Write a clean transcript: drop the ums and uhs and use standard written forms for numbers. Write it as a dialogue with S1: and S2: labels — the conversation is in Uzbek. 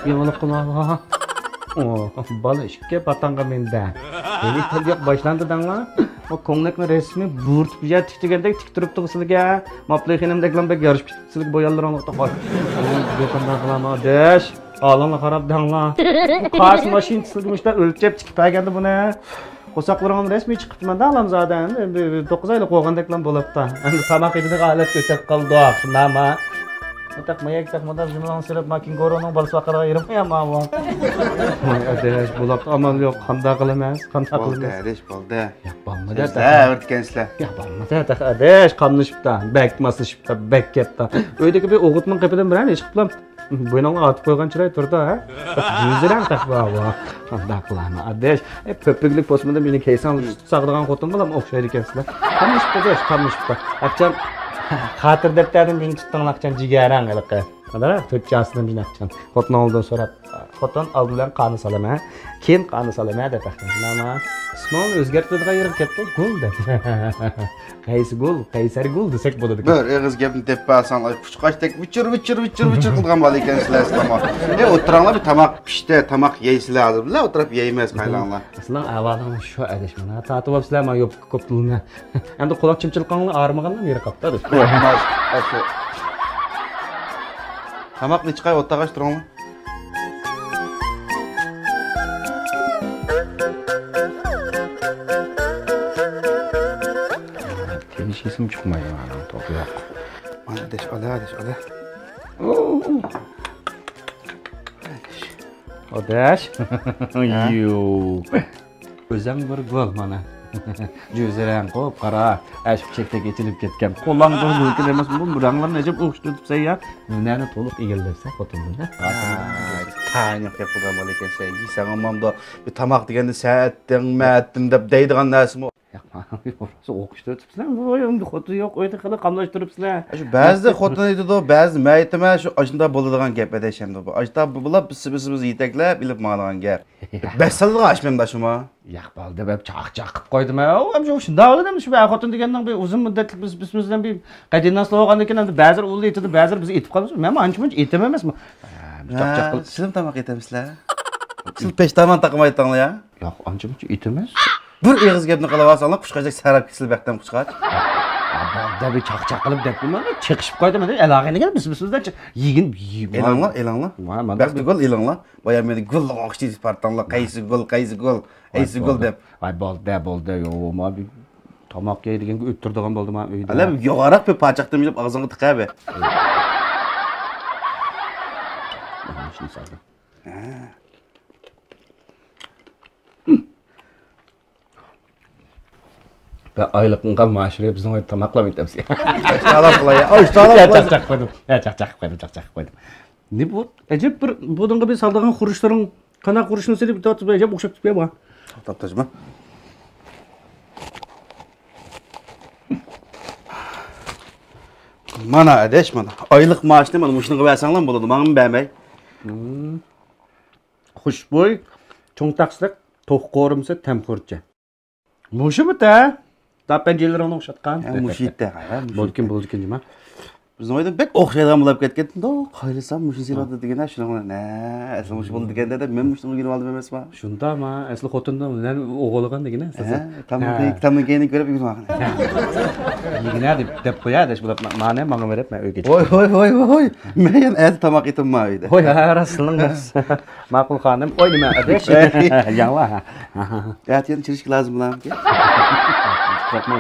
S1: Yamalık kulağa. Bal eşikке batanga mende. Beni telyak başlandı danga. O konglekni resmi buurt bize tiktigendek tik turup tuğsılıga. Maplayxinimdek lan bek yarış bitisilik boyalları anlıqta qoy. Gökanda qılama deş. Ağlanla qarab danga. Qars maşinçisiligmişda ölçep çıkıp geldi buna. Qo'saqlarım resmi chiqibdi manda alam zadan. 9 oylik qo'ygandek lan bo'libdi. Endi tamoq yedidiq holat ko'chib qoldi. Shundami? Takmayak takmada jumlan sirab makin goroning balsaqara yirmayapman bu. Voy adesh bo'libdi. Amal yo'q, qanda qilamas, qanda qilamas.
S2: Bo'ldi, adesh, bo'ldi.
S1: Yapamada
S2: da o'tgansizlar.
S1: Yapamada da adesh qamlashibdi. Bakmaslashibdi, bakkatdi. Uydagi bir o'g'itning qapidan bilan ish qilib bo'yningga otib qo'ygan chiray turdi, ha? Yuzirang taqva bu. Qanda qilama adesh. Ko'piklik posmada meni kaysan saqlagan xotin bilan o'xshaydi ekansizlar. Qamlashibdi. Aqcham xatir daftarini menga tutgan aqcham jigarang iliqi. Qadar to'chasini men aqcham. Xotin oldidan so'rab, xotin oldi bilan qani solama. Keyin qani solama deb taqdirlama. Ismon o'zgartiradigan yerim katta gul deb. Qaysi gul, qaysar gul desak bo'ladi.
S2: Bir eg'iz gapni deb basanlar, quchqachdek vichir qilgan bo'lar ekansizlar islamo. O'tiranglar bir tamoq pishdi, tamoq yeysizlar hozirlar, o'tirib yeymas qaylanglar.
S1: Aslan avvaldan shu adashmana. Tatib olsizlar, men yo'q ko'p pulni. Endi quloq chimchilqonlar ağrımaganlar yeri qapti.
S2: Tamoqni chiqay o'tag'ash turanglar.
S1: Sesim çıkmıyor yani topu yok.
S2: Adeş.
S1: Adeş. Yoo. Özüm bir gol mana. Cüzeren qo'yib qara. Ashib chekda geçilib ketgan. Qo'llan qo'yib emas bu buranglar necap o'xshatibsa ya. Nani to'liq egallabsa xotinni.
S2: Taniq yapılgan bo'lar ekan sen. Yeysan amamda bir tamoq deganda saatdan ma'atdim deb deydigan narsami?
S1: O'qishda o'tibsizlar. Endi xotin yo'q, uyda qilib qamlashtiribsizlar.
S2: Shu ba'zi xotin aytadi, ba'zi maytama shu ashunda bo'ladigan gap adashamda bu. Ashda bular biz yetaklab bilib ma'lagan gap. Basalga ashmamda shuma.
S1: Yaqbal deb chaq qilib qo'ydim. Ham shunda o'ladim shu xotin degandan bir uzun muddatli bizimizdan bir qadindan bo'lgan ekan, endi ba'zi u aytadi, ba'zi biz aytib qolamiz. Men ancha-muncha aytam emasmi?
S2: Chaq qilib sizlar tamoq aytamizlar. Siz peshtaman taqmaytinglar ya?
S1: Yo'q, ancha-muncha aytamas.
S2: Bir eg'iz gapni qilib olsanglar, qushqajdek sarab kisilbaqdan qushqach.
S1: Ba'da bir chaq qilib debdim, chiqishib qo'ydim. Alog'iniga bizda yigin.
S2: Elanglar. Baxti gol elanglar. Boya meni gol o'qishdi partanglar, qaysi gol, aysi gol deb.
S1: Voy bo'ldi. Yo'q, men bir tomoq yeydiganga o'ttirdigan bo'ldim men uyda.
S2: Ala yo'g'aroq bir pachaqdan bilib og'zingga tiqabe. Shuni soldim.
S1: Ben aylıkınqa maaşırı bizim o tamakla bitemiz.
S2: Çalap qilay.
S1: Çaq qo'ydim. Ne bu? Acaba bir budunga bir saldagan xurishlarning qana xurishini silib tatib ajab o'xshab tutmay bu.
S2: Taptajma. Mana adesh mana. Oylik maaşni mana mushuni qilib bersanglar bo'ladi. Menga bermay.
S1: Xushbo'y, cho'ntaqsliq, to'q qo'rimsa tamxurcha. Mushimi-ta? Tapanjilarini o'xshatgan.
S2: Mushitda,
S1: Bo'lkin nima?
S2: Bizning oyda bek o'xshaydigan bo'lib ketgan. Qaylasam mushi sirada deganda shuni asli mush bo'ldi deganda men mushni o'rganib oldim emasman.
S1: Shundami? Asli xotindan ularni o'g'ilgan degina.
S2: Tamdan keyin ko'rib yurgan.
S1: Yigina deb qo'yadi, bular ma'ni menga berib men uyga
S2: chiqdim. Voy. Men endi tamoq yetimman uyda.
S1: Voy, rasululloh. Ma'qul xonim, voy nima adesh? Yangla.
S2: Ya'tiyan chirish lazım bularga.
S1: Qo'rqma.